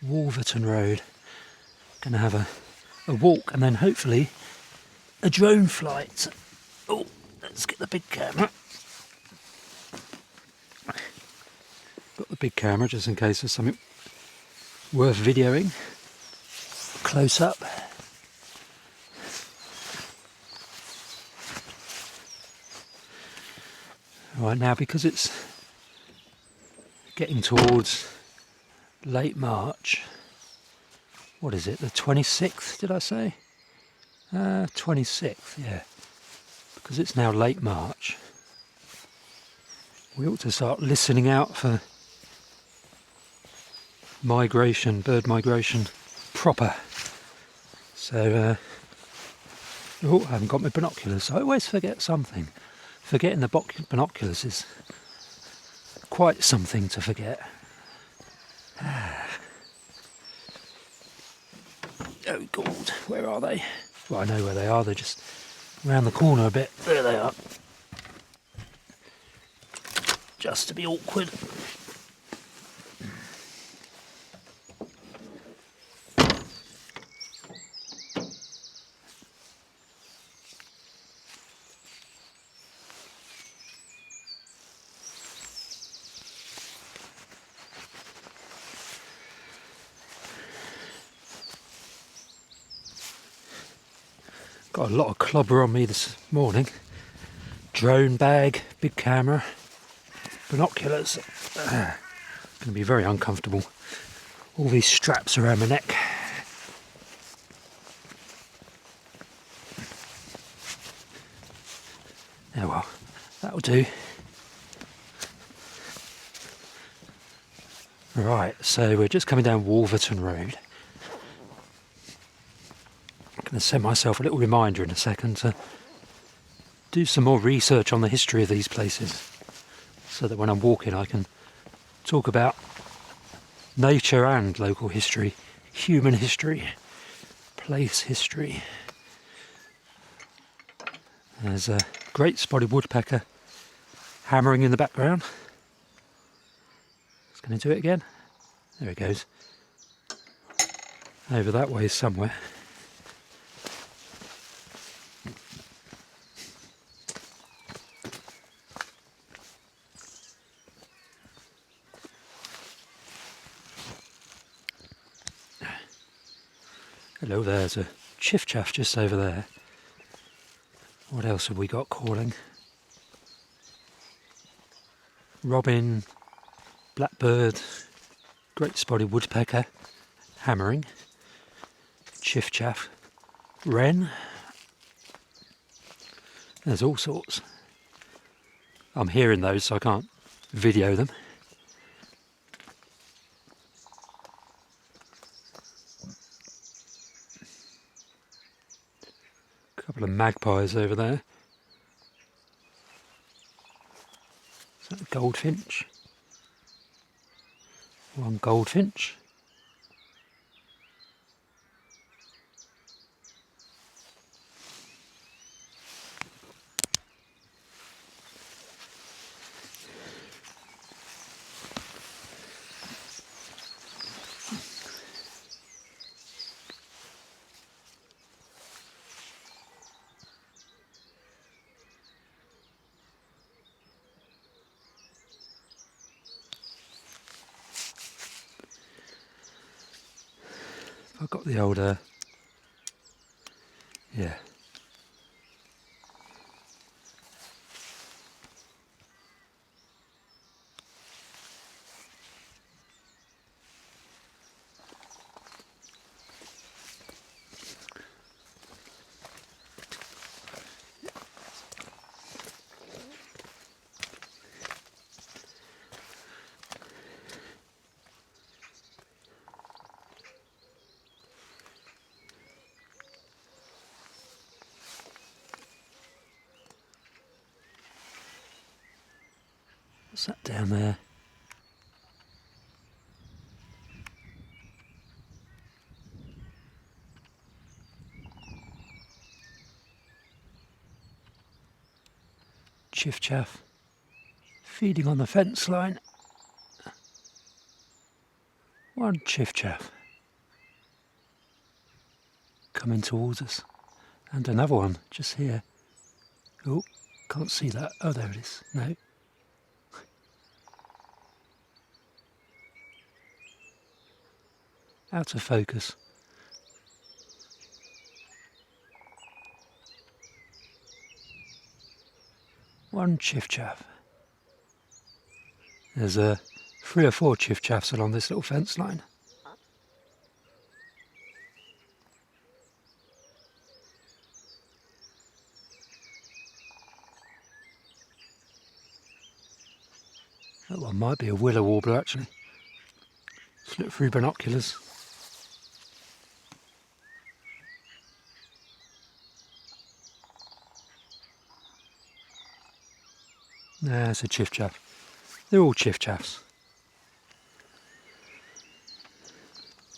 Wolverton Road. Gonna have a walk and then hopefully a drone flight. Oh, let's get the big camera. Got the big camera just in case there's something worth videoing. Close up. Right now, because it's getting towards late March, what is it, the 26th, did I say? 26th, yeah. Because it's now late March, we ought to start listening out for migration, bird migration proper. So, oh, I haven't got my binoculars. I always forget something. Forgetting the binoculars is quite something to forget. Oh God, where are they? Well, I know where they are, they're just around the corner a bit. There they are. Just to be awkward. Got a lot of clobber on me this morning. Drone bag, big camera, binoculars. Going to be very uncomfortable. All these straps around my neck. Oh well, that'll do. Right, so we're just coming down Wolverton Road. I'm going to send myself a little reminder in a second to do some more research on the history of these places, so that when I'm walking I can talk about nature and local history, human history, place history. There's a great spotted woodpecker hammering in the background. It's going to do it again. There it goes. Over that way somewhere. Hello, there's a chiff-chaff just over there. What else have we got calling? Robin, blackbird, great spotted woodpecker, hammering, chiff-chaff, wren. There's all sorts. I'm hearing those, so I can't video them. A couple of magpies over there. Is that a goldfinch? One goldfinch. I've got the old, yeah. What's that down there? Chiff-chaff feeding on the fence line. One chiff-chaff coming towards us. And another one just here. Oh, can't see that. Oh, there it is. No. Out of focus. One chiff-chaff. There's 3 or 4 chiff-chaffs along this little fence line. That one might be a willow warbler actually. Let's look through binoculars. Nah, it's a chiff-chaff. They're all chiff-chaffs.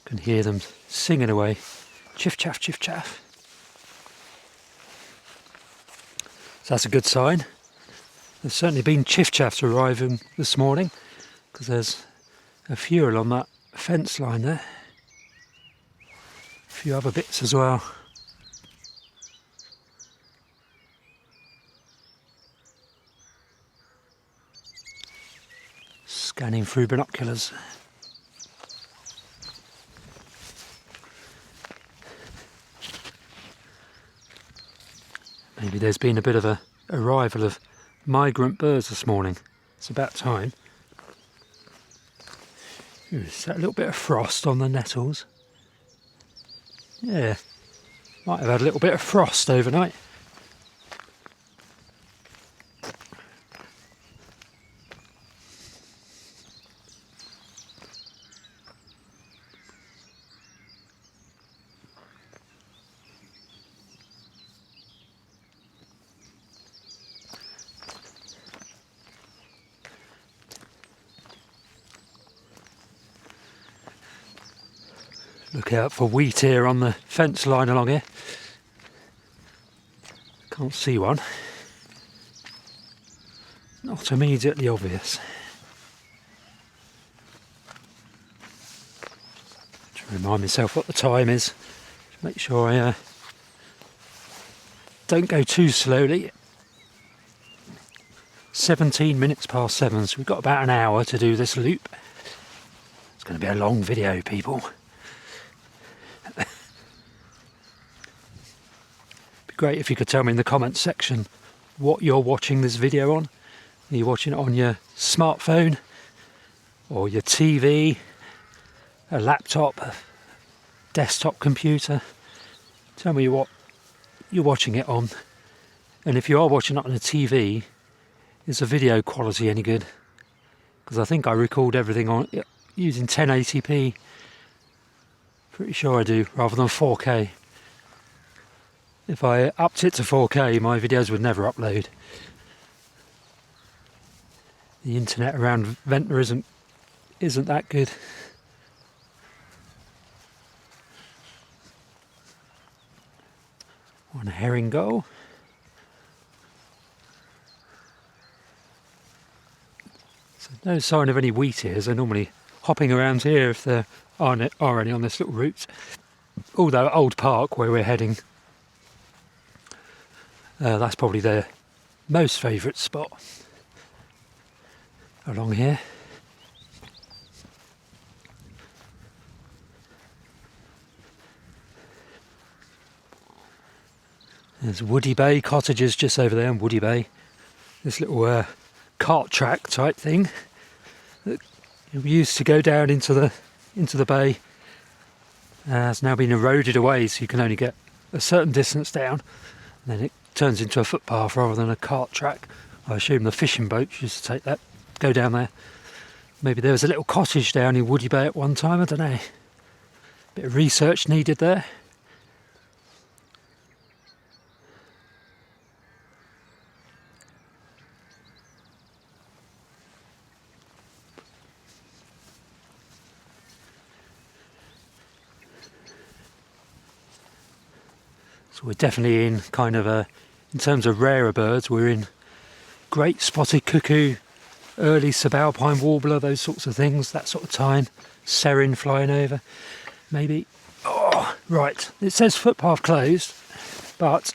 Can hear them singing away. Chiff-chaff, chiff-chaff. So that's a good sign. There's certainly been chiff-chaffs arriving this morning, because there's a few along that fence line there. A few other bits as well. Scanning through binoculars. Maybe there's been a bit of a arrival of migrant birds this morning. It's about time. Ooh, is that a little bit of frost on the nettles? Yeah, might have had a little bit of frost overnight. Look out for wheat here on the fence line along here. Can't see one. Not immediately obvious. To remind myself what the time is. To make sure I don't go too slowly. 17 minutes past 7, so we've got about an hour to do this loop. It's going to be a long video, people. Great if you could tell me in the comments section what you're watching this video on. Are you watching it on your smartphone or your TV, a laptop, a desktop computer? Tell me what you're watching it on. And if you are watching it on a TV, is the video quality any good? Because I think I record everything on using 1080p. Pretty sure I do, rather than 4K. If I upped it to 4K, my videos would never upload. The internet around Ventnor isn't that good. One herring gull. So no sign of any wheat ears. They're normally hopping around here if there are any on this little route. Although at Old Park, where we're heading, that's probably their most favourite spot along here. There's Woody Bay cottages just over there in Woody Bay. This little cart track type thing that we used to go down into the bay has now been eroded away, so you can only get a certain distance down, and then it turns into a footpath rather than a cart track. I assume the fishing boats used to go down there. Maybe there was a little cottage down in Woody Bay at one time, I don't know. Bit of research needed there. So we're definitely in kind of in terms of rarer birds, we're in great spotted cuckoo, early subalpine warbler, those sorts of things, that sort of time. Serin flying over, maybe. Oh, right. It says footpath closed, but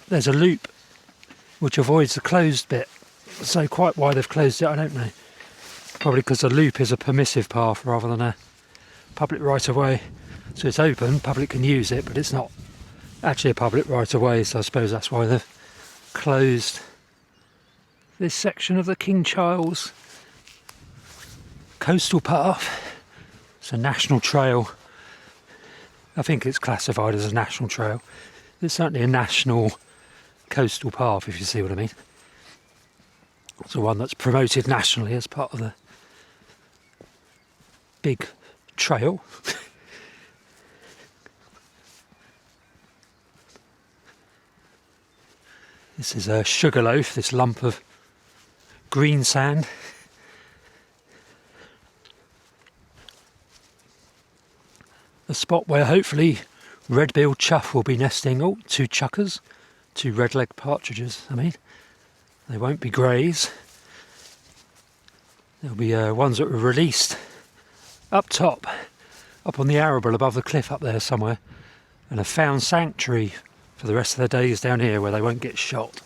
there's a loop which avoids the closed bit. So quite why they've closed it, I don't know. Probably because the loop is a permissive path rather than a public right-of-way. So it's open, public can use it, but it's not actually a public right-of-way, so I suppose that's why they've closed this section of the King Charles coastal path. It's a national trail. I think it's classified as a national trail. It's certainly a national coastal path, if you see what I mean. It's the one that's promoted nationally as part of the big trail. This is a sugarloaf, this lump of green sand. A spot where hopefully red-billed chough will be nesting. Oh, 2 chuckers, 2 red-legged partridges, I mean. They won't be greys. There'll be ones that were released up top, up on the arable above the cliff up there somewhere, and have found sanctuary for the rest of their days down here where they won't get shot.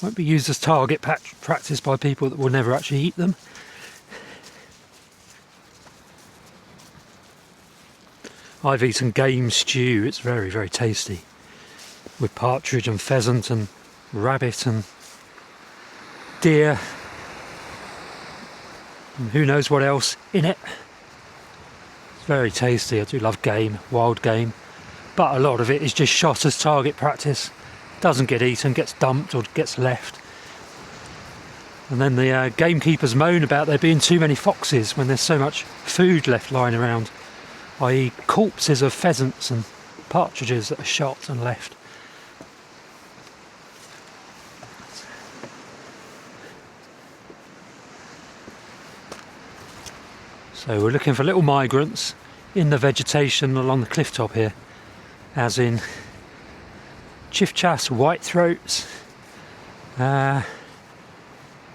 Won't be used as target practice by people that will never actually eat them. I've eaten game stew, it's very, very tasty, with partridge and pheasant and rabbit and deer and who knows what else in it. It's very tasty. I do love game, wild game, but a lot of it is just shot as target practice. Doesn't get eaten, gets dumped or gets left. And then the gamekeepers moan about there being too many foxes when there's so much food left lying around, i.e. corpses of pheasants and partridges that are shot and left. So we're looking for little migrants in the vegetation along the cliff top here, as in chiffchaffs, whitethroats,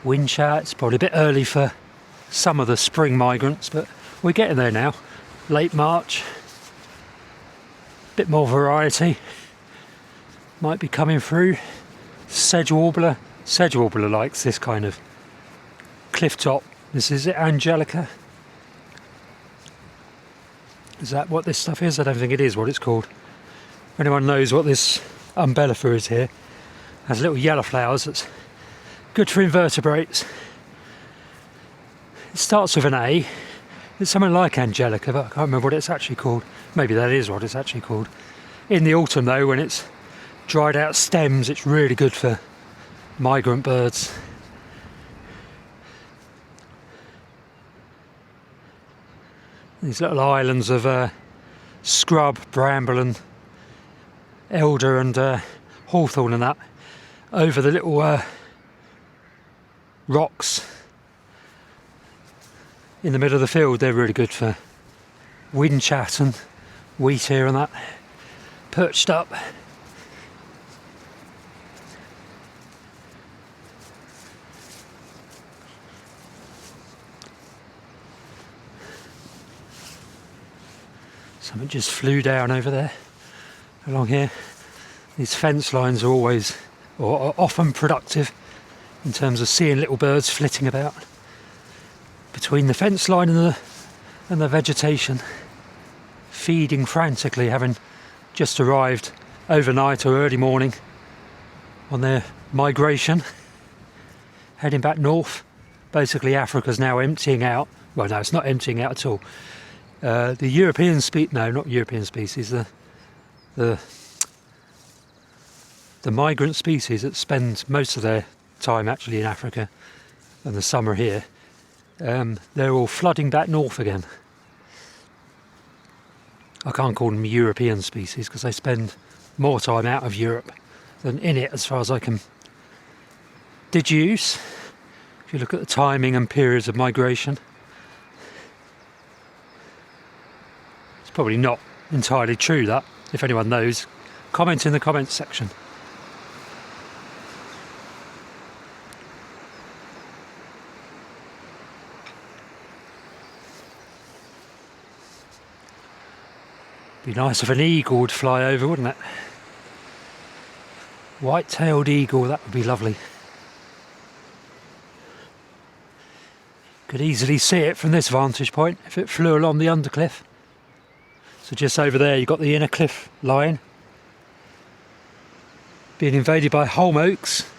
windchats. Probably a bit early for some of the spring migrants, but we're getting there now. Late March, bit more variety might be coming through. Sedge warbler likes this kind of cliff top. This is it, Angelica. Is that what this stuff is? I don't think it is what it's called. If anyone knows what this umbellifera is here, has little yellow flowers that's good for invertebrates. It starts with an A. It's something like Angelica, but I can't remember what it's actually called. Maybe that is what it's actually called. In the autumn though, when it's dried out stems, it's really good for migrant birds. These little islands of scrub, bramble and elder and hawthorn and that over the little rocks in the middle of the field. They're really good for windchat and wheat here and that, perched up. Something just flew down over there, along here. These fence lines are always, or are often productive in terms of seeing little birds flitting about between the fence line and the vegetation, feeding frantically, having just arrived overnight or early morning on their migration, heading back north. Basically Africa's now emptying out. Well, no, it's not emptying out at all. The European not European species, the migrant species that spend most of their time actually in Africa and the summer here, they're all flooding back north again. I can't call them European species because they spend more time out of Europe than in it, as far as I can deduce, if you look at the timing and periods of migration. Probably not entirely true, that. If anyone knows, comment in the comments section. Be nice if an eagle would fly over, wouldn't it? White-tailed eagle, that would be lovely. Could easily see it from this vantage point if it flew along the undercliff. So just over there you've got the inner cliff line being invaded by holm oaks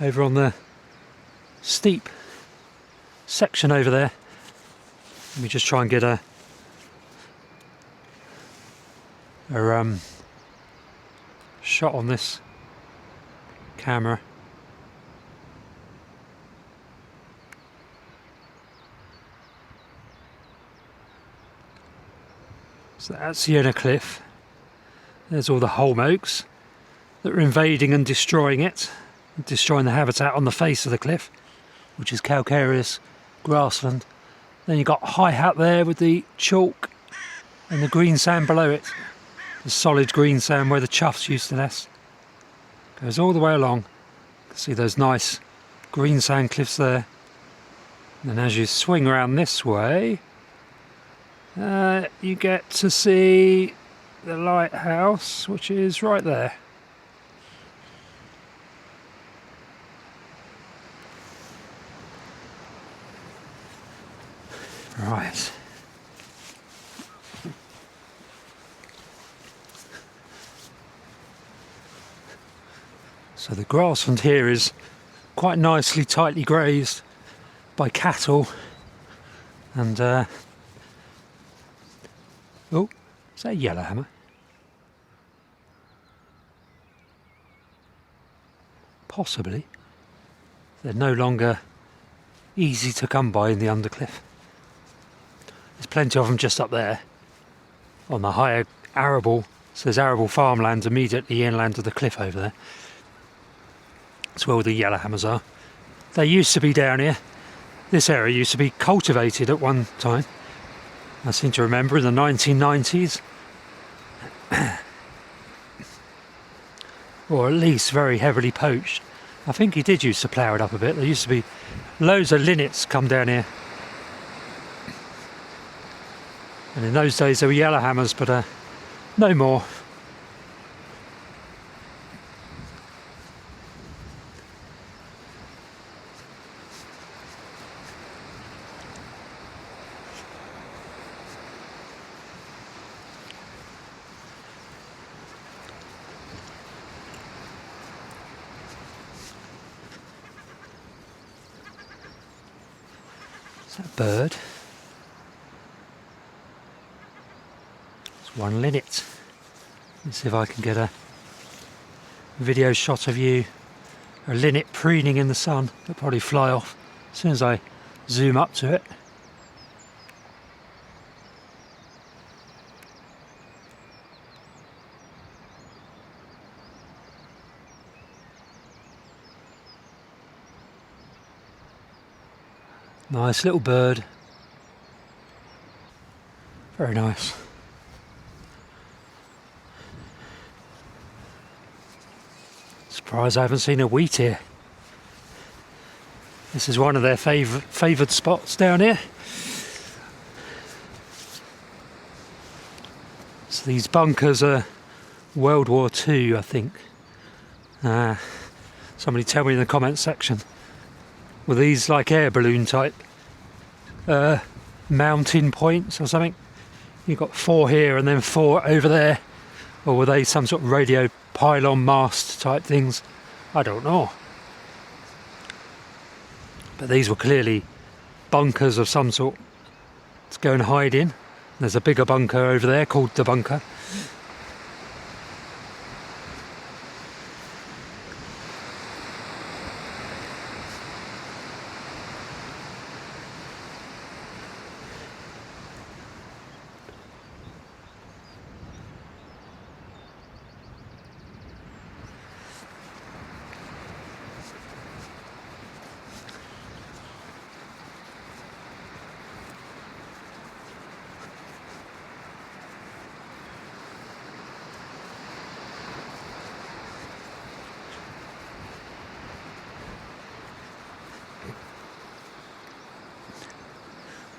over on the steep section over there. Let me just try and get a shot on this camera. So that's the inner cliff. There's all the holm oaks that are invading and destroying it, destroying the habitat on the face of the cliff, which is calcareous grassland. Then you've got high hat there with the chalk and the green sand below it. The solid green sand where the choughs used to nest. Goes all the way along. You can see those nice green sand cliffs there. And then as you swing around this way, you get to see the lighthouse, which is right there. Right. So the grassland here is quite nicely tightly grazed by cattle and oh, is that a yellowhammer? Possibly. They're no longer easy to come by in the undercliff. There's plenty of them just up there on the higher arable. So there's arable farmland immediately inland of the cliff over there. That's where all the yellowhammers are. They used to be down here. This area used to be cultivated at one time. I seem to remember in the 1990s. Or at least very heavily poached. I think he did used to plough it up a bit. There used to be loads of linnets come down here. And in those days there were yellowhammers, but no more. Is that a bird? It's one linnet. Let's see if I can get a video shot of you. A linnet preening in the sun. It'll probably fly off as soon as I zoom up to it. Nice little bird. Very nice. Surprised I haven't seen a wheat here. This is one of their favoured spots down here. So these bunkers are World War II, I think. Somebody tell me in the comments section. Were these like air balloon type mounting points or something? You've got 4 here and then 4 over there. Or were they some sort of radio pylon mast type things? I don't know. But these were clearly bunkers of some sort to go and hide in. There's a bigger bunker over there called the bunker.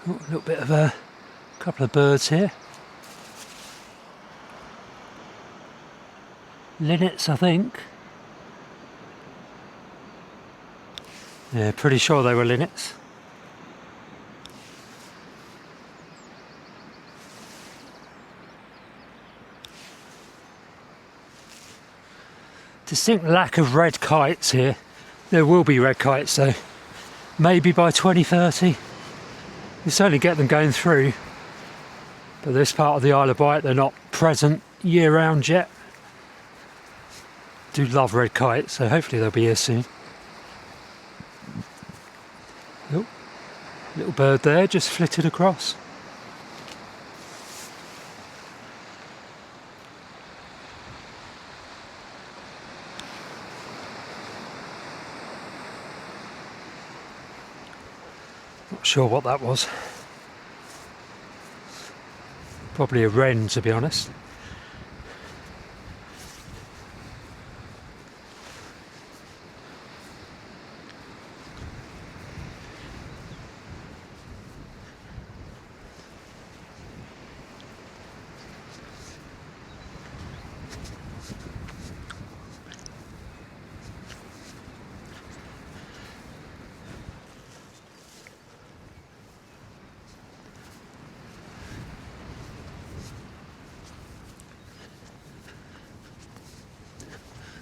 Oh, a little bit of a couple of birds here. linnets, I think. Yeah, pretty sure they were linnets. Distinct lack of red kites here. There will be red kites though. Maybe by 2030. You certainly get them going through. But this part of the Isle of Wight, they're not present year round yet. Do love red kites, so hopefully they'll be here soon. Oh, little bird there just flitted across. Not sure what that was. Probably a wren, to be honest.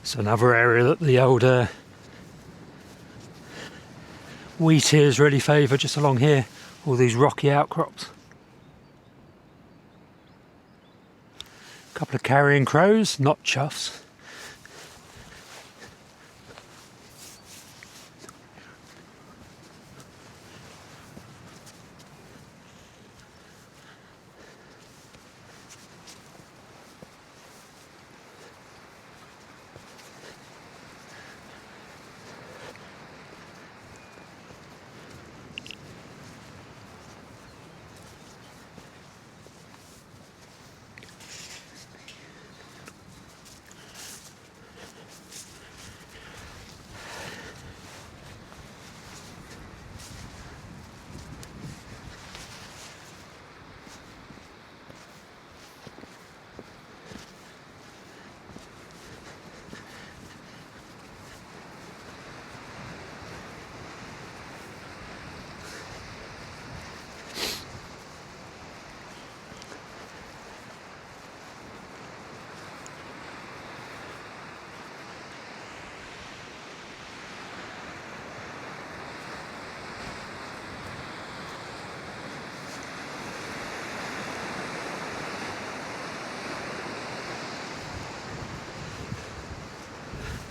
So another area that the old wheat ears really favour, just along here, all these rocky outcrops. A couple of carrion crows, not chuffs.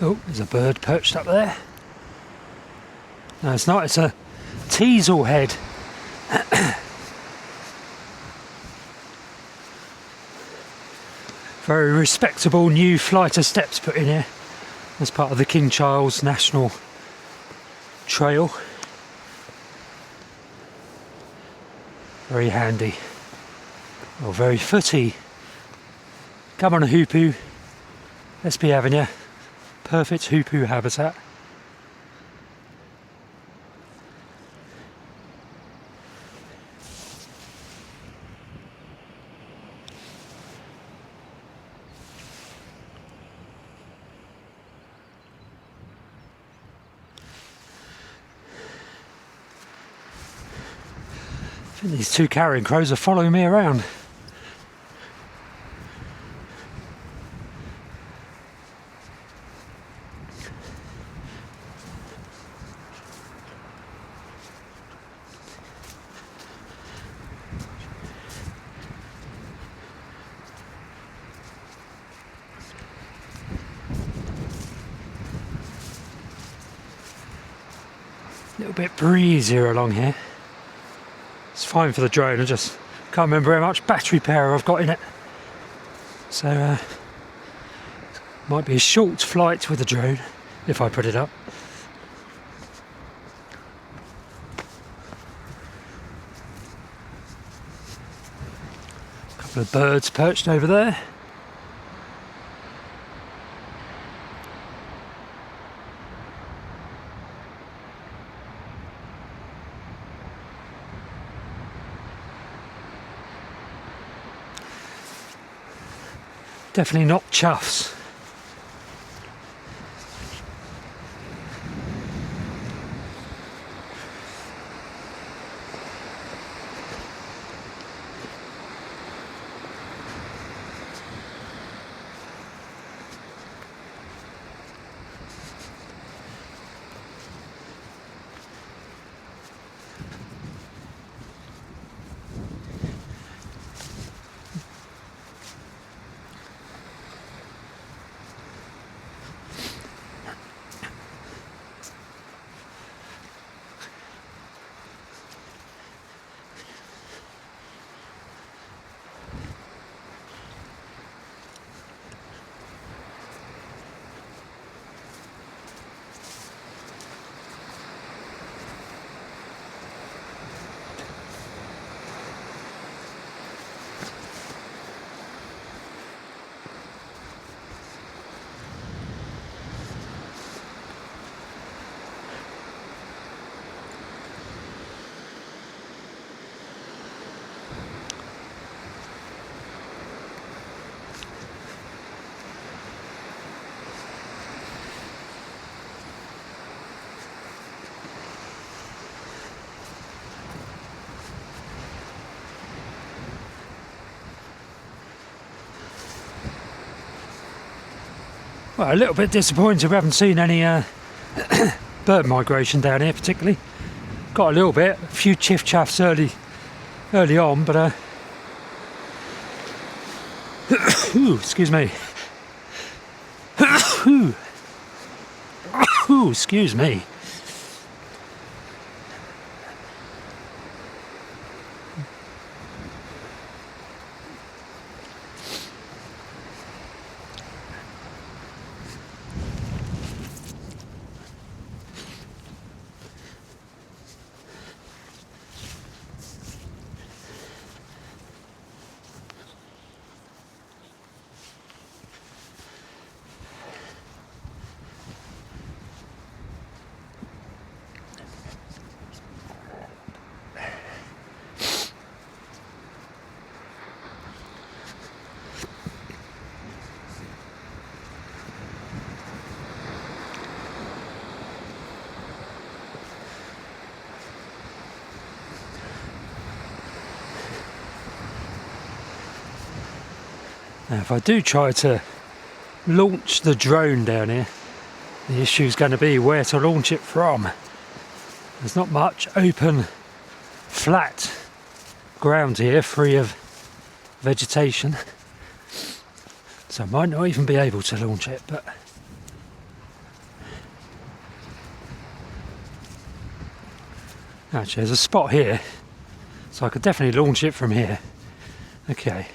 Oh, there's a bird perched up there. No, it's not, it's a teasel head. Very respectable new flight of steps put in here as part of the King Charles National Trail. Very handy. Oh, very footy. Come on, a hoopoo. Let's be having you. Perfect hoopoo habitat. I think these two carrion crows are following me around. A little bit breezier along here. It's fine for the drone, I just can't remember how much battery power I've got in it. So might be a short flight with the drone if I put it up. A couple of birds perched over there. Definitely not chuffs. Well, a little bit disappointed we haven't seen any bird migration down here particularly. Got a little bit, a few chiff chaffs early on, but ooh, excuse me. Ooh, excuse me. Now, if I do try to launch the drone down here, the issue is going to be where to launch it from. There's not much open, flat ground here, free of vegetation, so I might not even be able to launch it, but actually there's a spot here, so I could definitely launch it from here. Okay.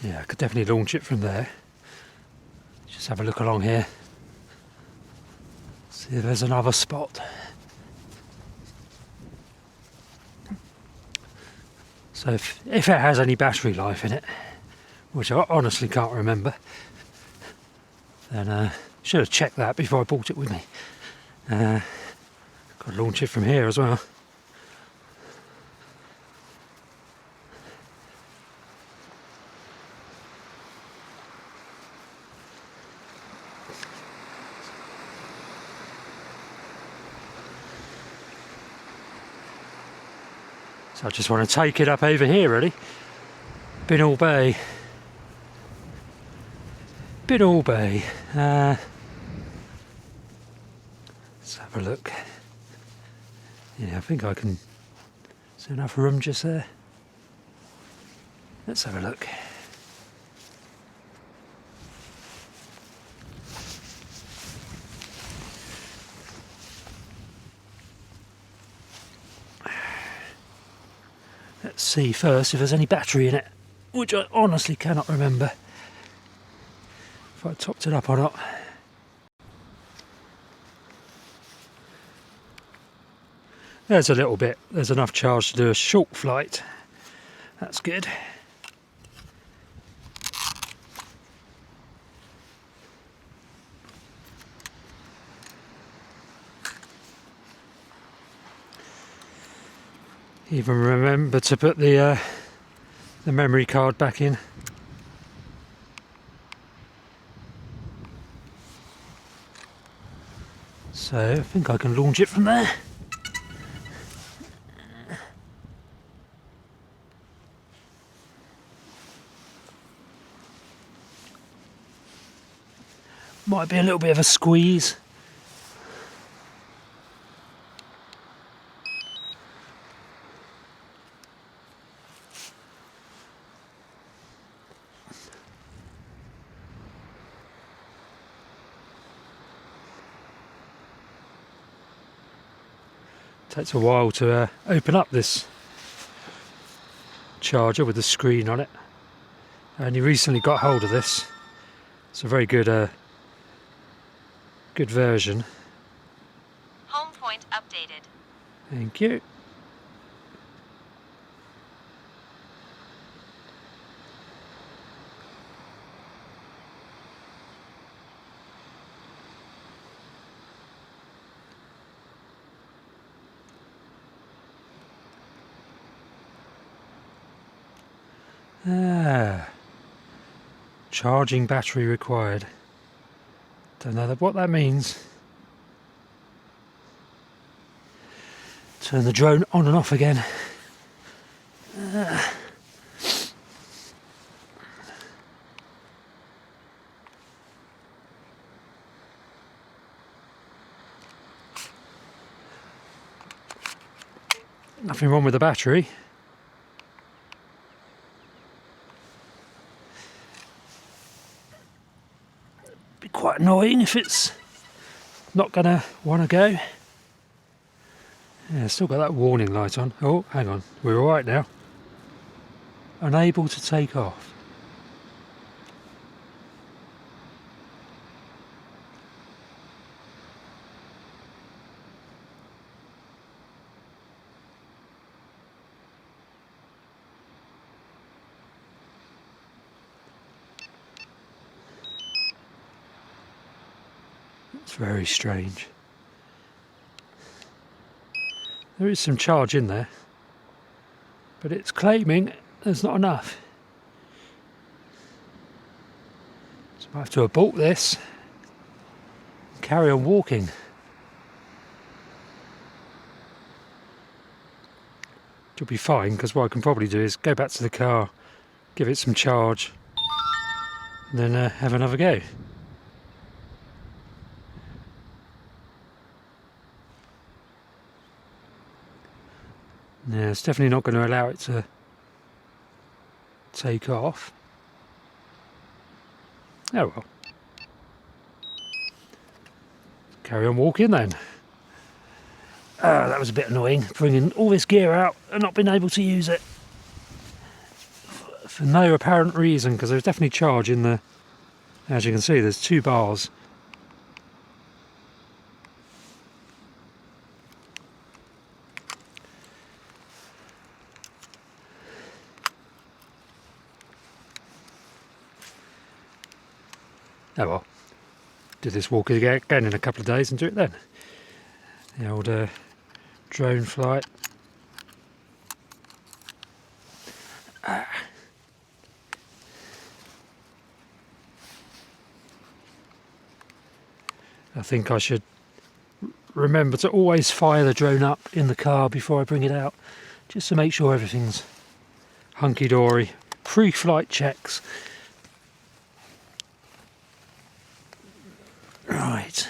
Yeah, I could definitely launch it from there. Just have a look along here. See if there's another spot. So if it has any battery life in it, which I honestly can't remember, then I should have checked that before I brought it with me. Got to launch it from here as well. So I just want to take it up over here really. Ventnor Bay. Ventnor Bay. Let's have a look. Yeah, I think I can. Is there enough room just there? Let's have a look. Let's see first if there's any battery in it, which I honestly cannot remember if I topped it up or not. There's a little bit, there's enough charge to do a short flight. That's good. Even remember to put the memory card back in. So I think I can launch it from there. Might be a little bit of a squeeze. Takes a while to open up this charger with the screen on it. I only recently got hold of this. It's a very good good version. Home point updated. Thank you. Charging battery required. Don't know what that means. Turn the drone on and off again. Nothing wrong with the battery. Be quite annoying if it's not gonna want to go. Yeah, still got that warning light on. Oh, hang on, we're all right now. Unable to take off. It's very strange. There is some charge in there, but it's claiming there's not enough. So I have to abort this and carry on walking. Which will be fine, because what I can probably do is go back to the car, give it some charge, and then have another go. Yeah, it's definitely not going to allow it to take off. Oh well. Carry on walking then. That was a bit annoying, bringing all this gear out and not being able to use it. For no apparent reason, because there's definitely charge in the... As you can see, there's 2 bars. Oh well, do this walk again in a couple of days and do it then. The old drone flight. I think I should remember to always fire the drone up in the car before I bring it out, just to make sure everything's hunky-dory. Pre-flight checks. Right.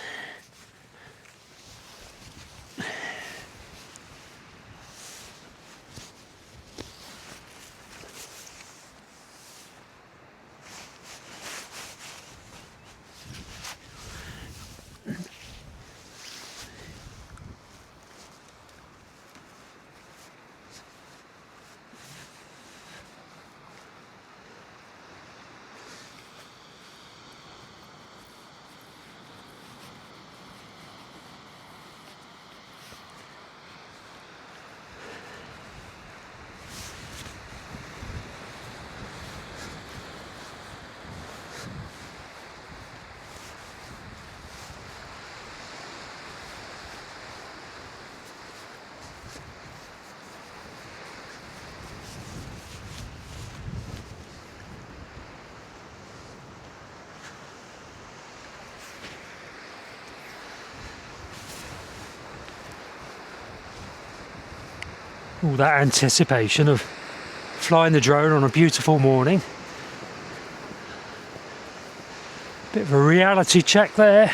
All that anticipation of flying the drone on a beautiful morning. Bit of a reality check there.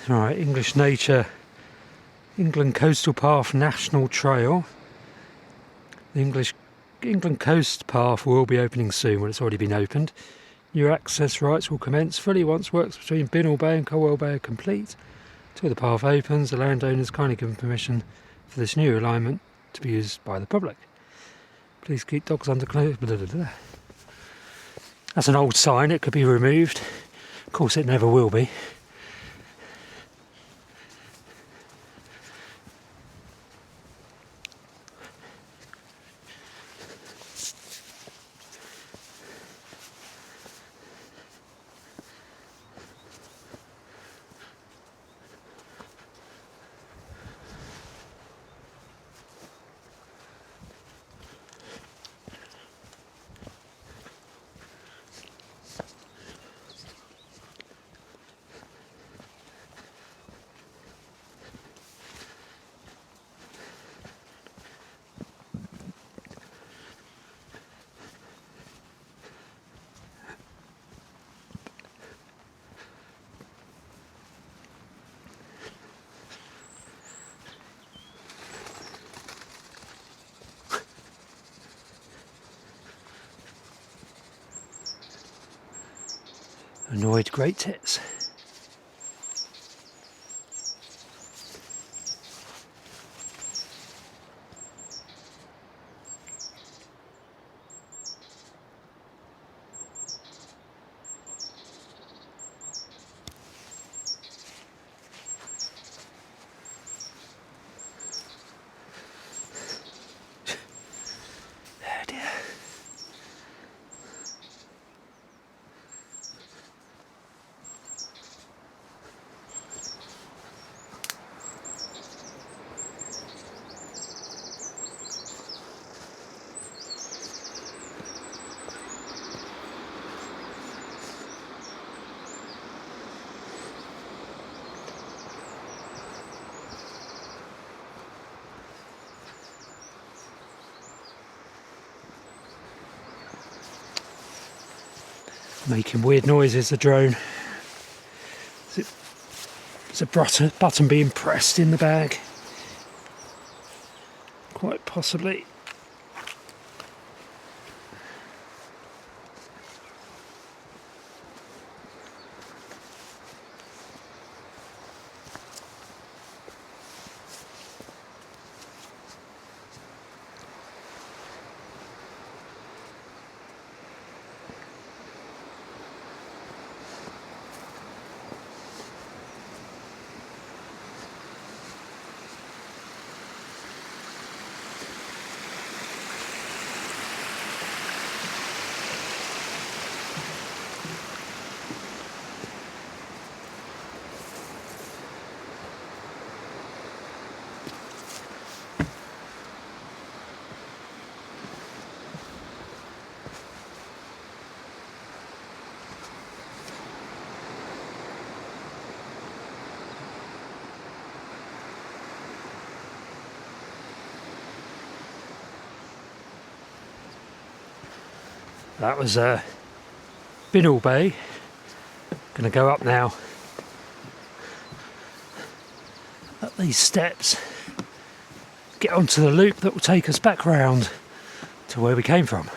Right, English Nature, England Coastal Path National Trail. The England Coast Path will be opening soon. Well, it's already been opened. New access rights will commence fully once works between Binnell Bay and Colwell Bay are complete. Till the path opens, the landowners kindly given permission for this new alignment to be used by the public. Please keep dogs under close. That's an old sign, it could be removed. Of course it never will be. Annoyed great tits. Oh dear. Making weird noises, the drone. There's a button being pressed in the bag. Quite possibly. That was Binnall Bay. Gonna go up now. Up these steps. Get onto the loop that will take us back round to where we came from.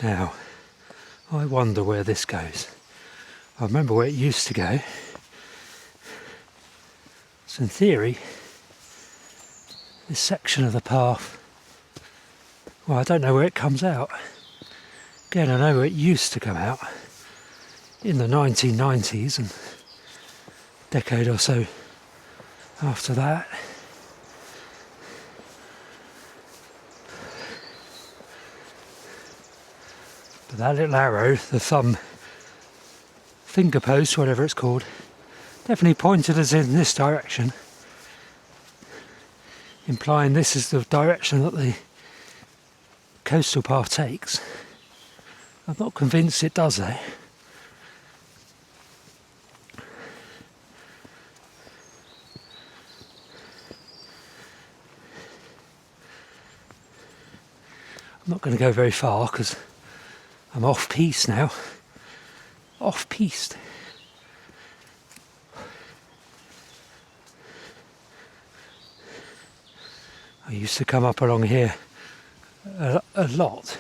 Now, I wonder where this goes. I remember where it used to go. So in theory, this section of the path, well, I don't know where it comes out. Again, I know where it used to come out in the 1990s and a decade or so after that. But that little arrow, the thumb finger post, whatever it's called, definitely pointed us in this direction, implying this is the direction that the coastal path takes. I'm not convinced it does though. I'm not going to go very far because I'm off piste now. Off piste. I used to come up along here a lot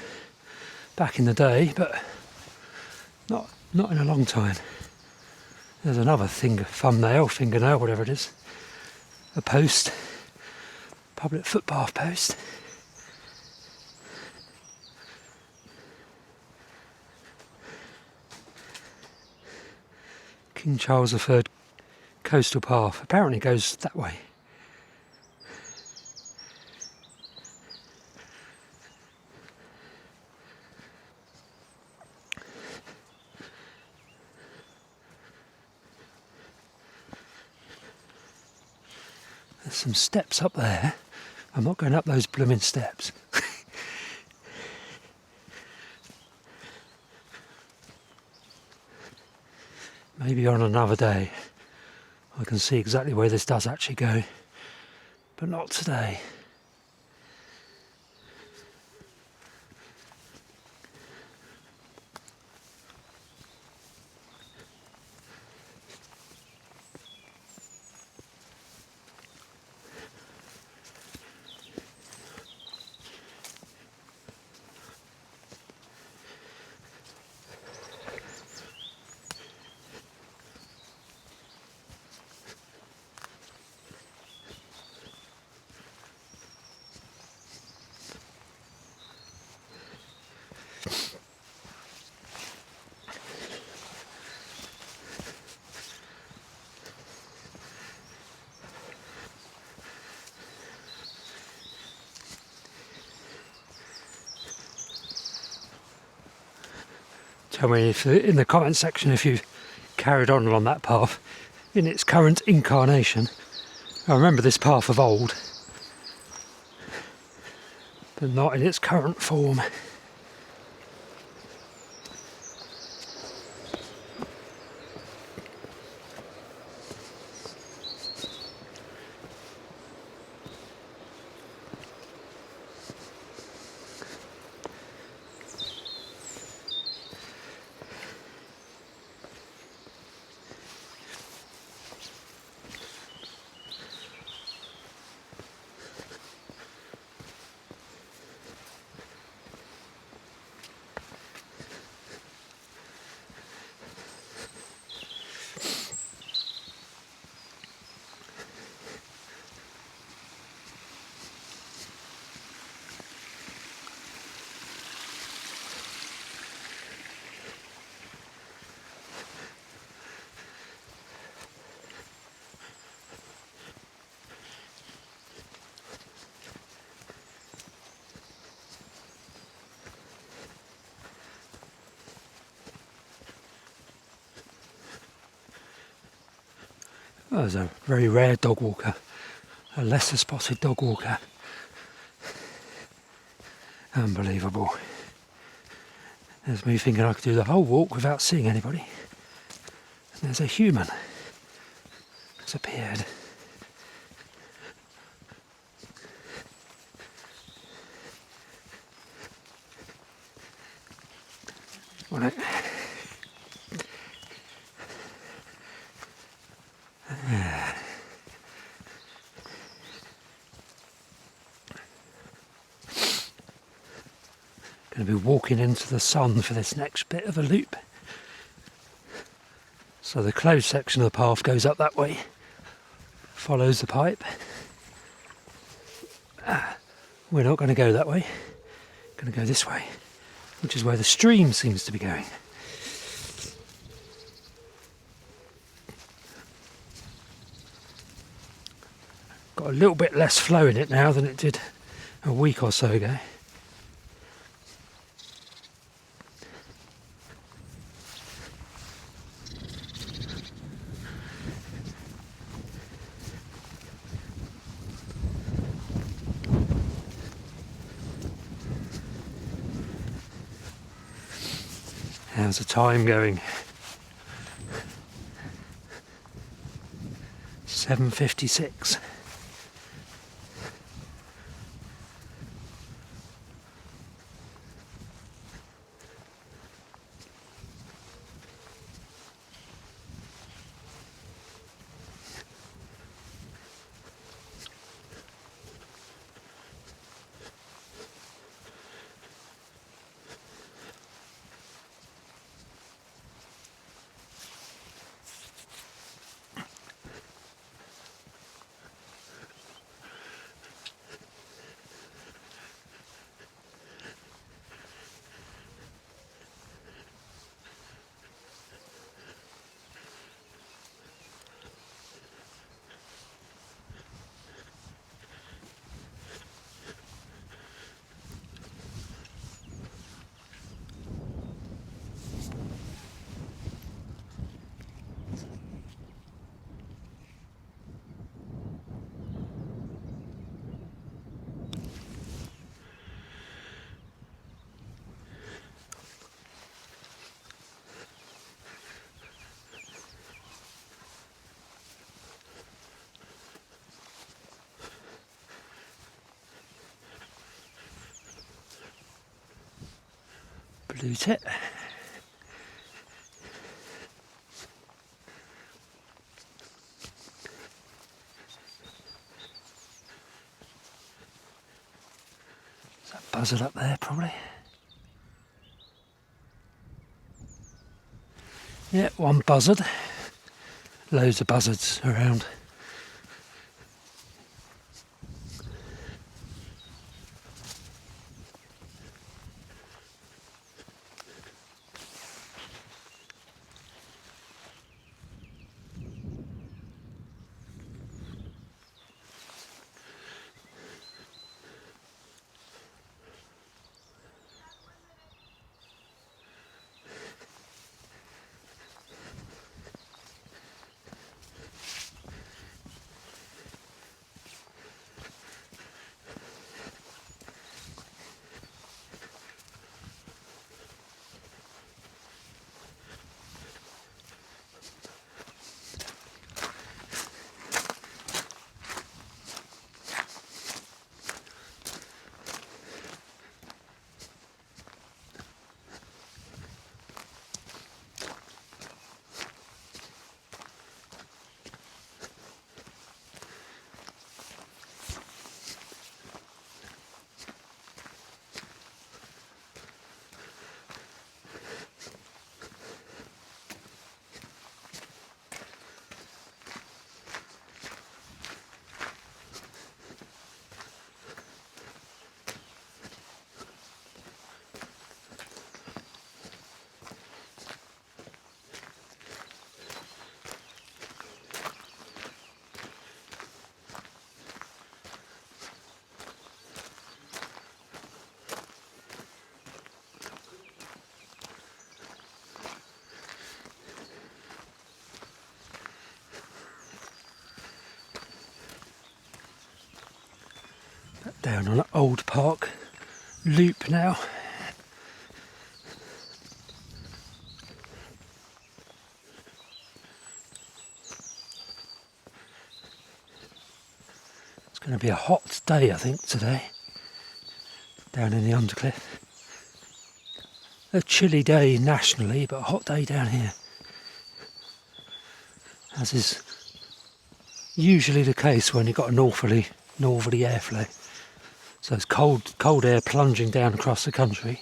back in the day, but not in a long time. There's another fingernail, whatever it is. A post, public footpath post. King Charles III coastal path apparently goes that way. There's some steps up there. I'm not going up those blooming steps. Maybe on another day I can see exactly where this does actually go, but not today. Tell me if in the comment section if you've carried on along that path in its current incarnation. I remember this path of old, but not in its current form. Oh, there's a very rare dog walker, a lesser spotted dog walker. Unbelievable. There's me thinking I could do the whole walk without seeing anybody. And there's a human that's appeared. Right. Going to be walking into the sun for this next bit of a loop. So the closed section of the path goes up that way, follows the pipe. We're not going to go that way, going to go this way, which is where the stream seems to be going. Got a little bit less flow in it now than it did a week or so ago. How's the time going? 7:56. Loot it. Is that buzzard up there, probably? Yeah, one buzzard. Loads of buzzards around. Down on an old park loop now. It's going to be a hot day, I think, today, down in the Undercliff. A chilly day nationally, but a hot day down here, as is usually the case when you've got a northerly airflow. So it's cold air plunging down across the country.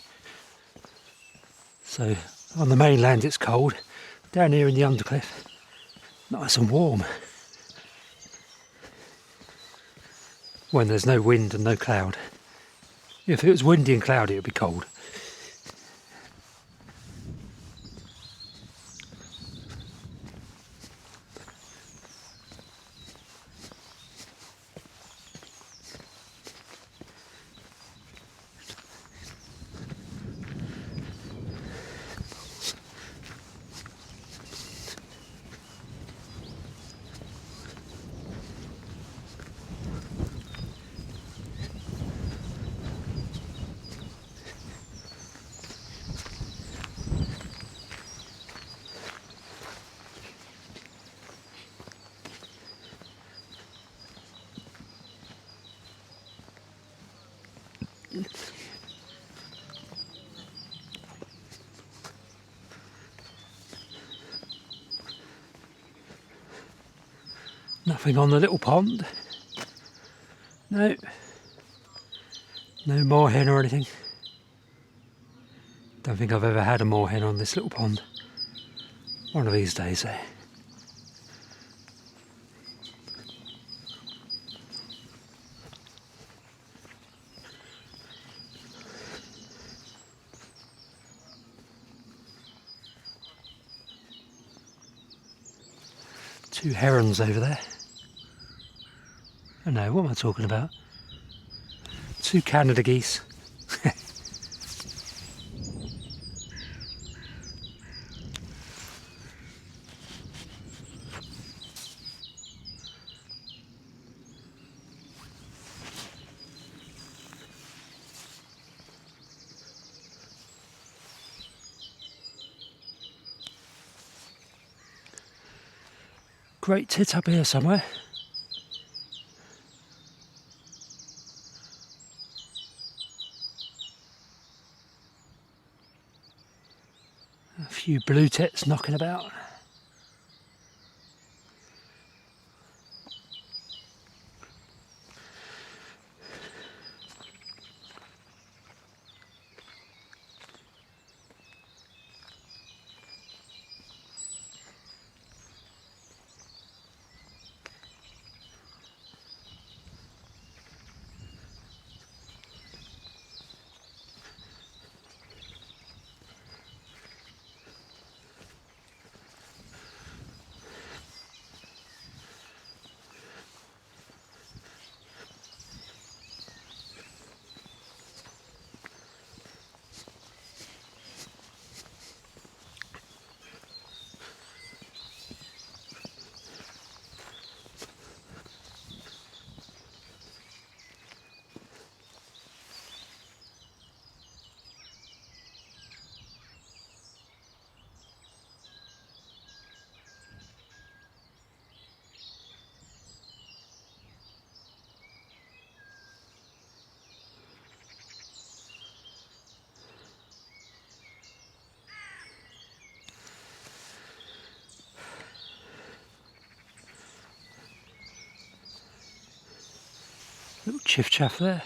So on the mainland it's cold. Down here in the Undercliff, nice and warm. When there's no wind and no cloud. If it was windy and cloudy, it would be cold. Nothing on the little pond. No. No moorhen or anything. Don't think I've ever had a moorhen on this little pond. One of these days, eh? Two herons over there. Oh no, what am I talking about? Two Canada geese. Great tit up here somewhere. few blue tits knocking about. Little chiff chaff there.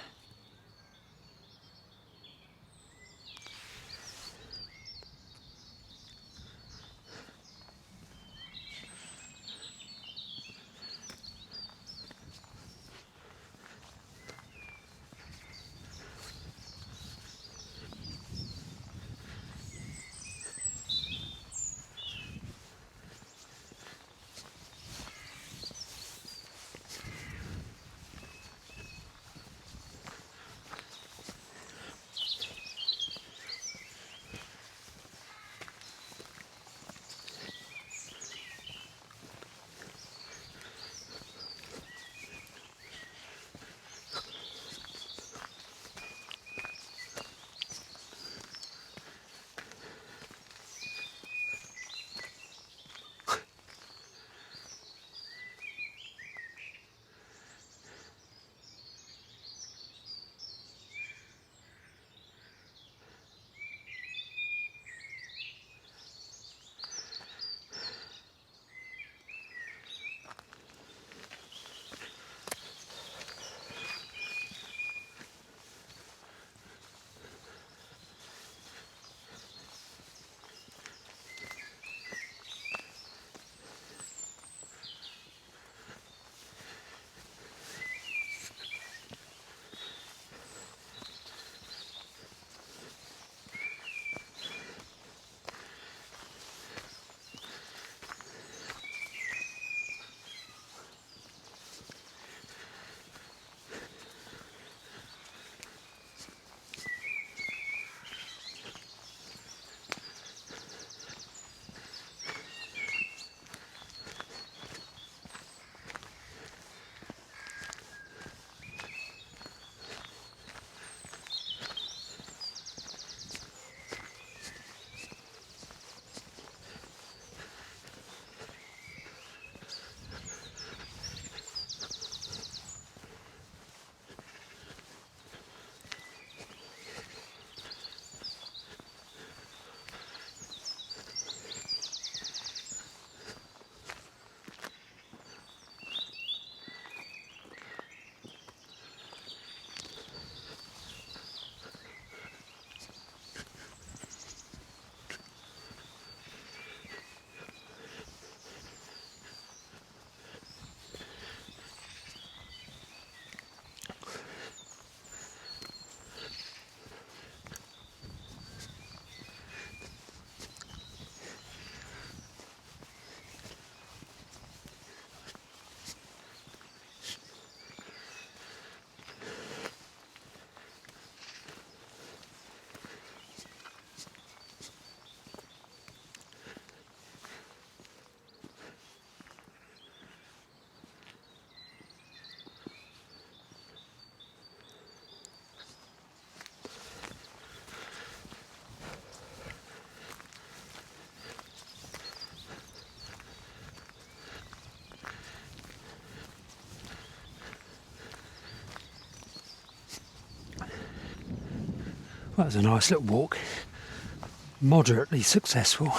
Well, that was a nice little walk. moderately successful.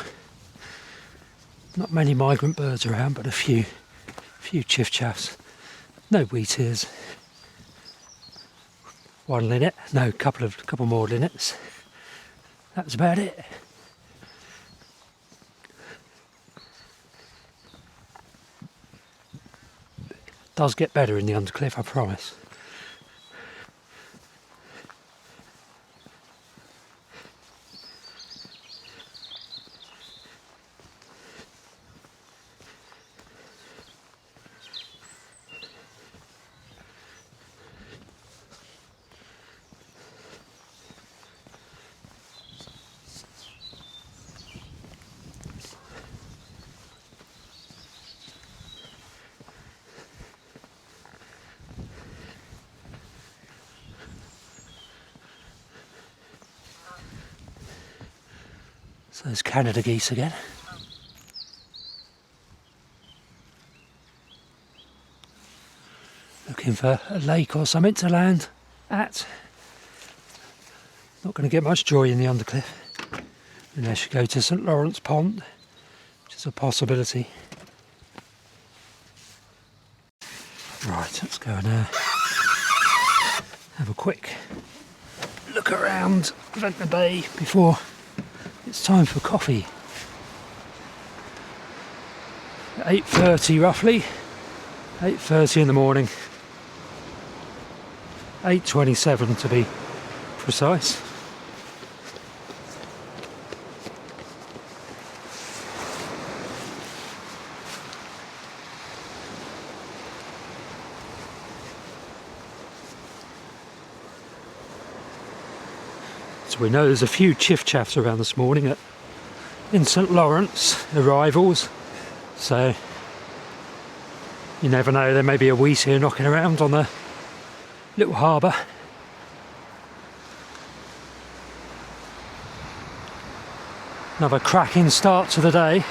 Not many migrant birds around, but a few chiff-chaffs. No wheatears. One linnet, no, couple more linnets. That's about it. Does get better in the undercliff, I promise. So there's Canada geese again. Looking for a lake or something to land at. Not going to get much joy in the undercliff unless you go to St Lawrence Pond, which is a possibility. Right, let's go and have a quick look around Ventnor Bay before it's time for coffee. 8:30 roughly, 8:30 in the morning, 8:27 to be precise. So we know there's a few chiff-chaffs around this morning in St Lawrence, arrivals, so you never know, there may be a wheatear knocking around on the little harbour. Another cracking start to the day.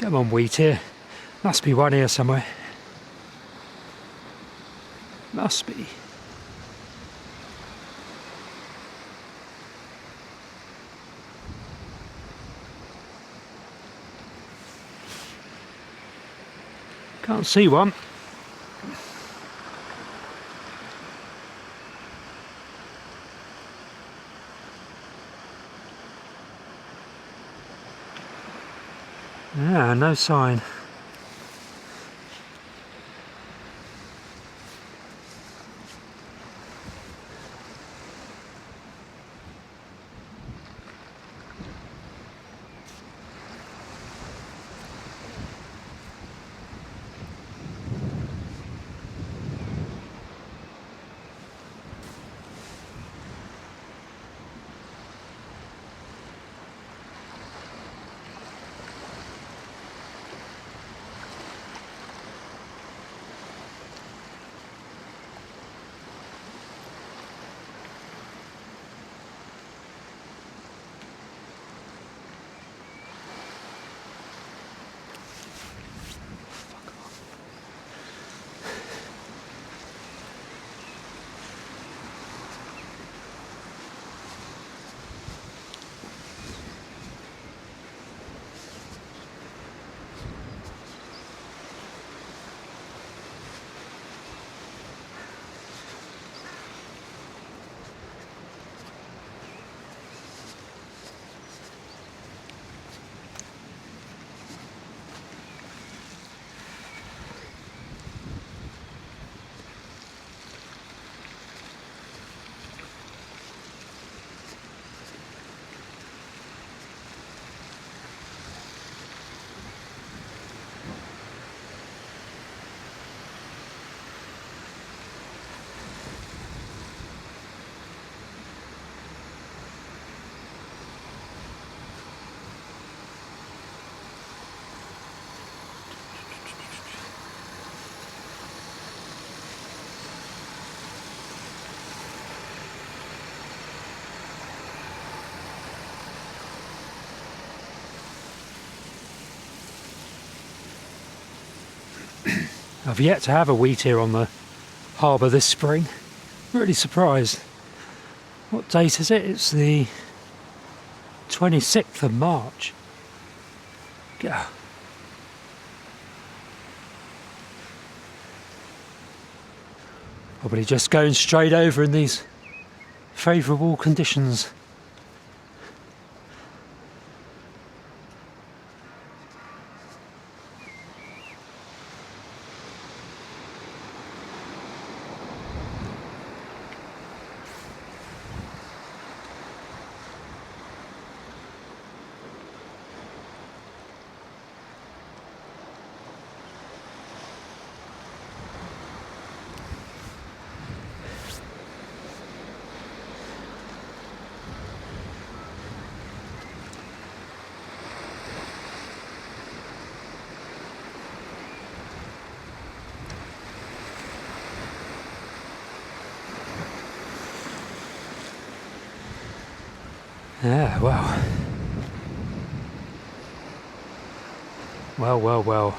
Come on, wheatear. Must be one here somewhere. Must be. Can't see one. Ah, no sign. I've yet to have a wheat here on the harbour this spring. Really surprised. What date is it? It's the 26th of March. Yeah. Probably just going straight over in these favourable conditions. Yeah, wow. Well.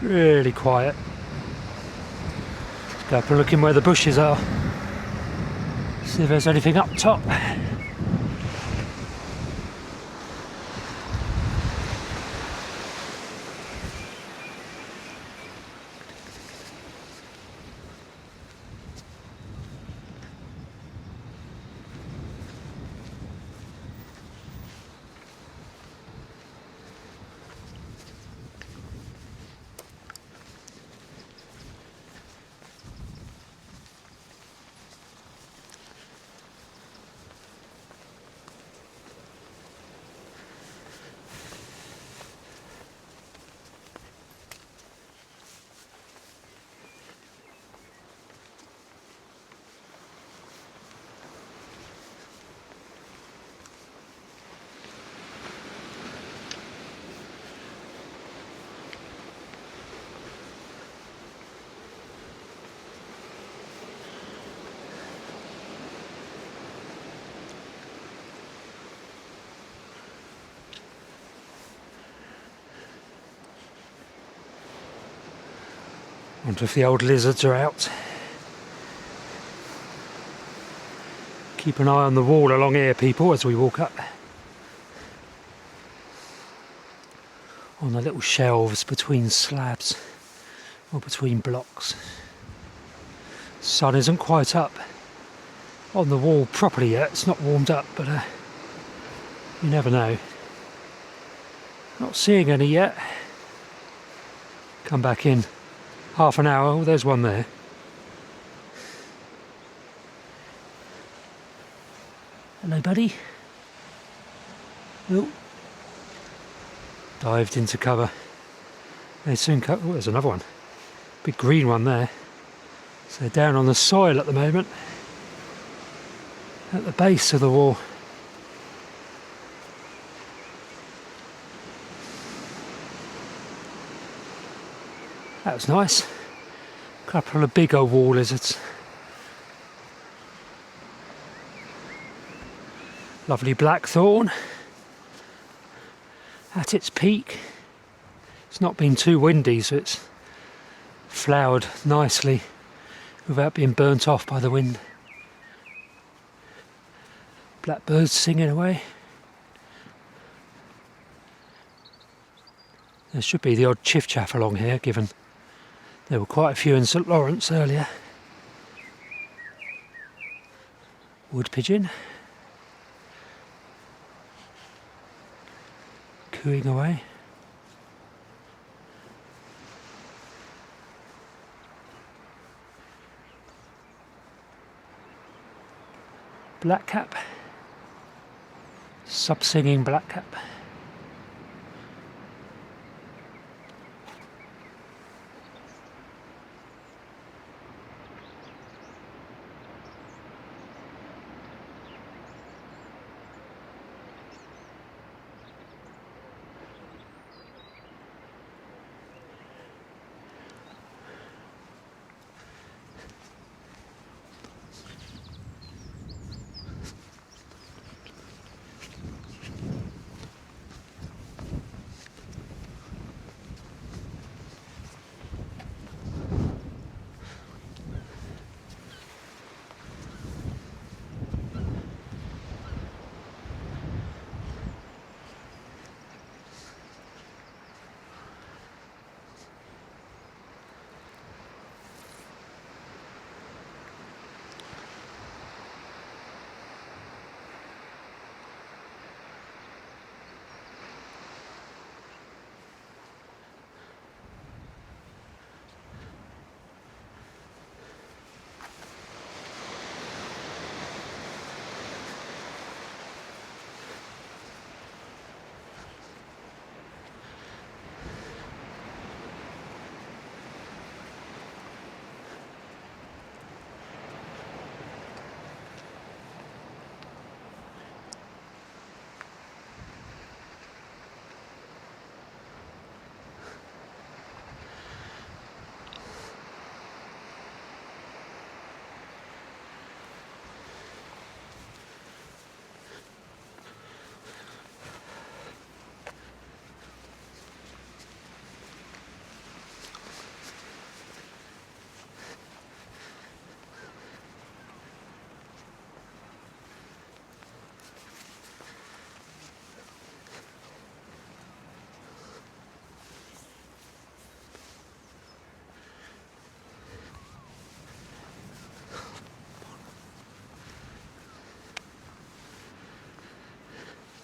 Really quiet. Go up and look in where the bushes are. See if there's anything up top. Wonder if the old lizards are out. Keep an eye on the wall along here, people, as we walk up. On the little shelves between slabs, or between blocks. Sun isn't quite up on the wall properly yet. It's not warmed up, but you never know. Not seeing any yet. Come back in half an hour. Oh, there's one there. Hello, buddy. Oh. Dived into cover. They soon cut. Oh, there's another one. Big green one there. So they're down on the soil at the moment. At the base of the wall. That was nice. Couple of big old wall lizards. Lovely blackthorn. At its peak. It's not been too windy, so it's flowered nicely without being burnt off by the wind. Blackbirds singing away. There should be the odd chiff-chaff along here, given there were quite a few in St Lawrence earlier. Wood pigeon. Cooing away. Blackcap. Sub-singing blackcap.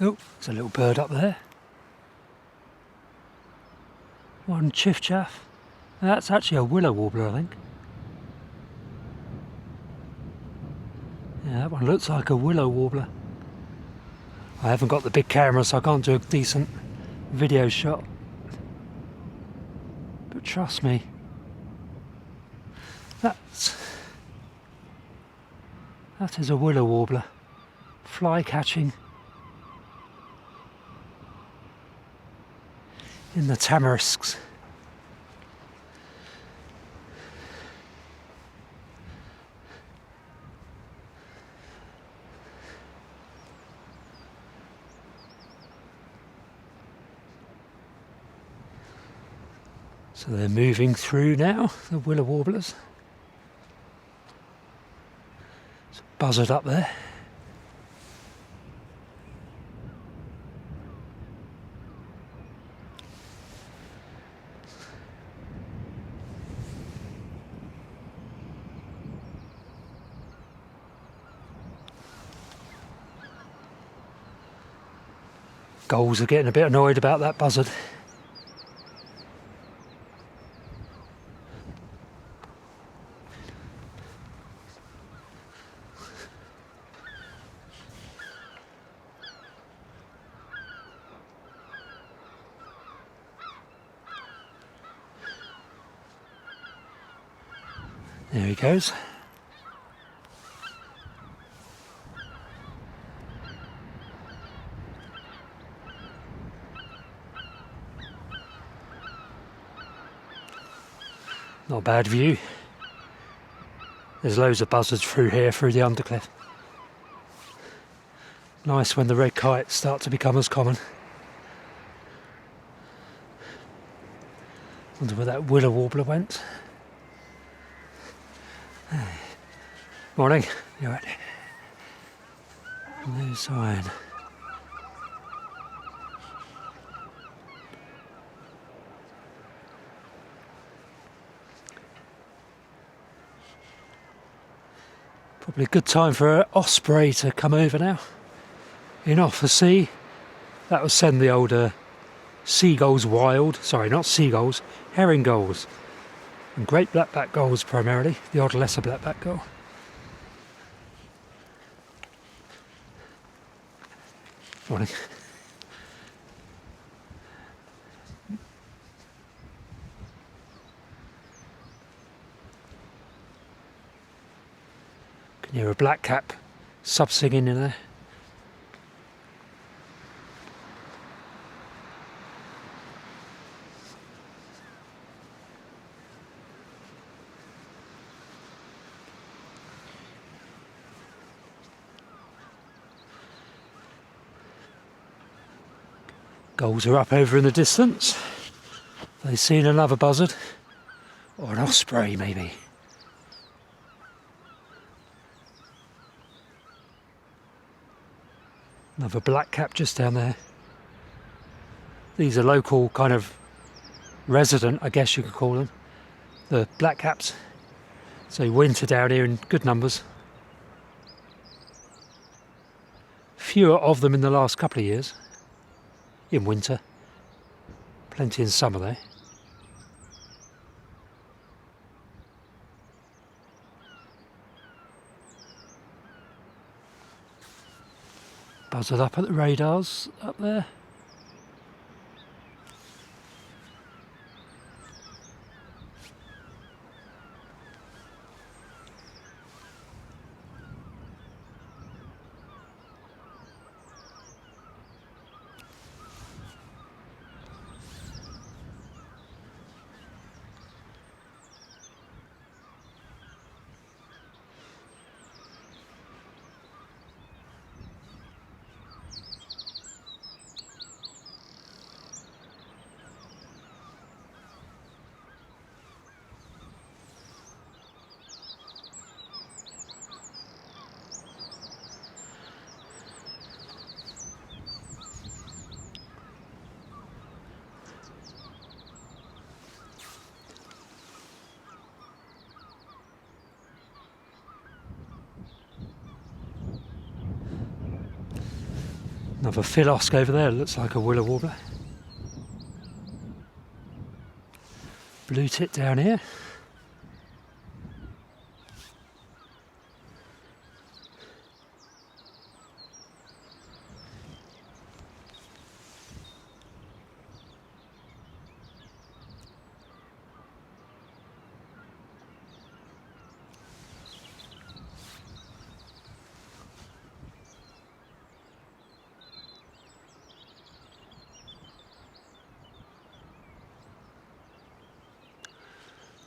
Oh, there's a little bird up there. One chiff-chaff. That's actually a willow warbler, I think. Yeah, that one looks like a willow warbler. I haven't got the big camera, so I can't do a decent video shot. But trust me, that is a willow warbler. Fly catching in the tamarisks. So they're moving through now, the willow warblers. There's a buzzard up there. Gulls are getting a bit annoyed about that buzzard. There he goes. Not a bad view. There's loads of buzzards through here, through the undercliff. Nice when the red kites start to become as common. Wonder where that willow warbler went. Morning. You all right? No sign. Probably a good time for an osprey to come over now. In off the sea. That will send the older seagulls wild. Sorry, not seagulls, herring gulls. And great blackback gulls primarily, the odd lesser blackback gull. Morning. Can hear a blackcap sub-singing in there. Gulls are up over in the distance. They've seen another buzzard. Or an osprey, maybe. Another blackcap just down there. These are local kind of resident, I guess you could call them. The blackcaps. So winter down here in good numbers. Fewer of them in the last couple of years. In winter. Plenty in summer though. Buzzard up at the radars up there. Another philosk over there, looks like a willow warbler. Blue tit down here.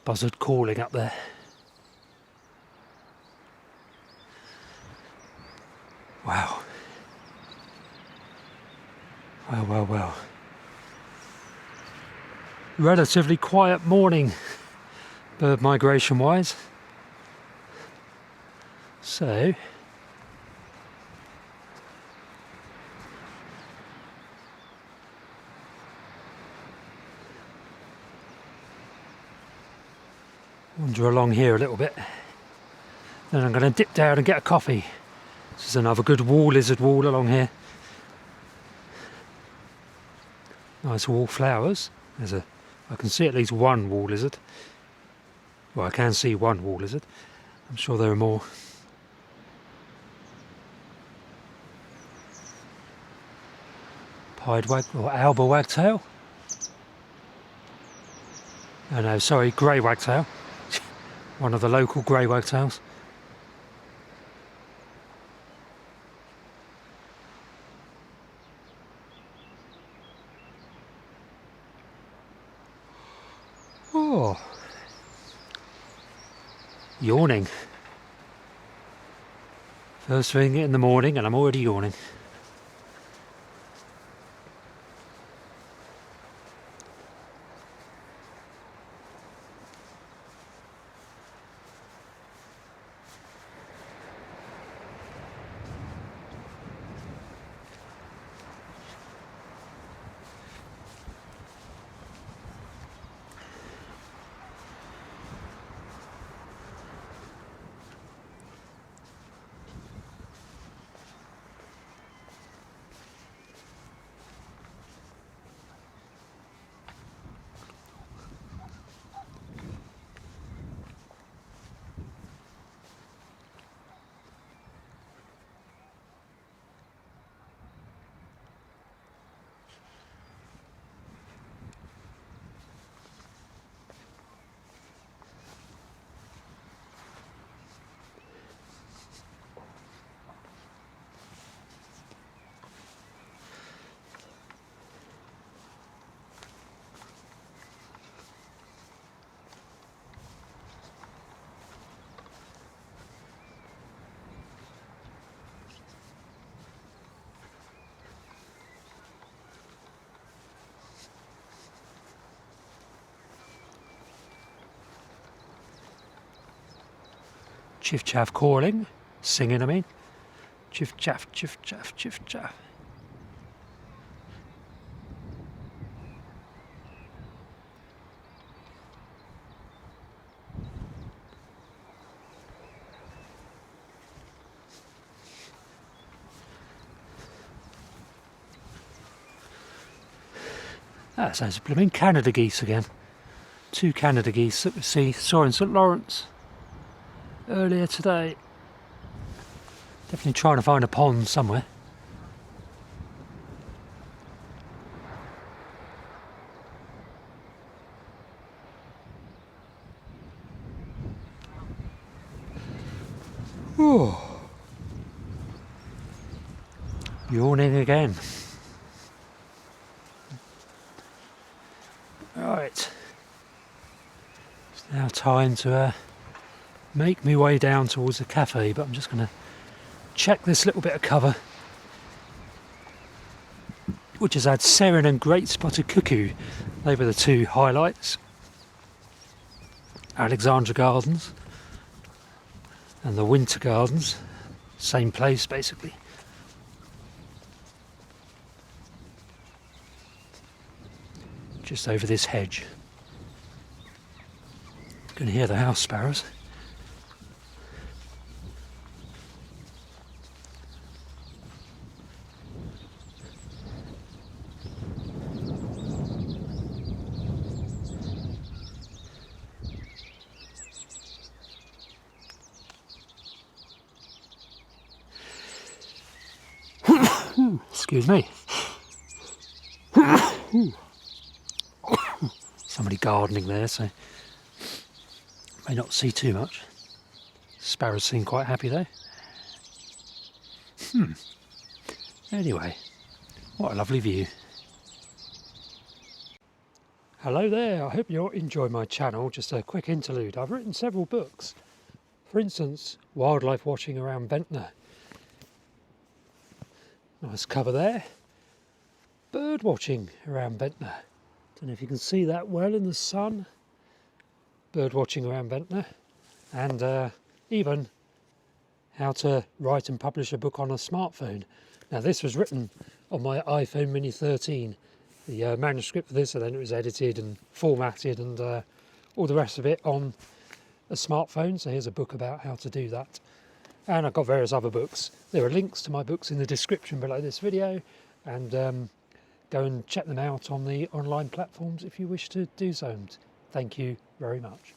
Buzzard calling up there. Wow. Well. Relatively quiet morning, bird migration wise. So, wander along here a little bit. Then I'm going to dip down and get a coffee. This is another good wall lizard wall along here. Nice wall flowers. I can see at least one wall lizard. Well, I can see one wall lizard. I'm sure there are more. Pied wag or alba wagtail. Oh no, sorry, grey wagtail. One of the local grey wagtails. Oh, yawning. First thing in the morning and I'm already yawning. Chiff chaff calling, singing I mean. Chiff chaff, chiff chaff, chiff chaff. That's those blooming Canada geese again. 2 Canada geese that we saw in St Lawrence earlier today. Definitely trying to find a pond somewhere. Ooh. Yawning again. Right. It's now time to make my way down towards the cafe, but I'm just going to check this little bit of cover, which has had Serin and Great Spotted Cuckoo. They were the 2 highlights. Alexandra Gardens and the Winter Gardens, same place basically. Just over this hedge. You can hear the house sparrows. Excuse me. Somebody gardening there, so may not see too much. Sparrows seem quite happy though. Anyway, what a lovely view. Hello there, I hope you're enjoying my channel. Just a quick interlude. I've written several books. For instance, Wildlife Watching around Ventnor. Nice cover there. Bird watching around Ventnor. Don't know if you can see that well in the sun. Bird watching around Ventnor. And even how to write and publish a book on a smartphone. Now this was written on my iPhone Mini 13. The manuscript for this, and then it was edited and formatted and all the rest of it on a smartphone. So here's a book about how to do that. And I've got various other books. There are links to my books in the description below this video, and go and check them out on the online platforms if you wish to do so. And thank you very much.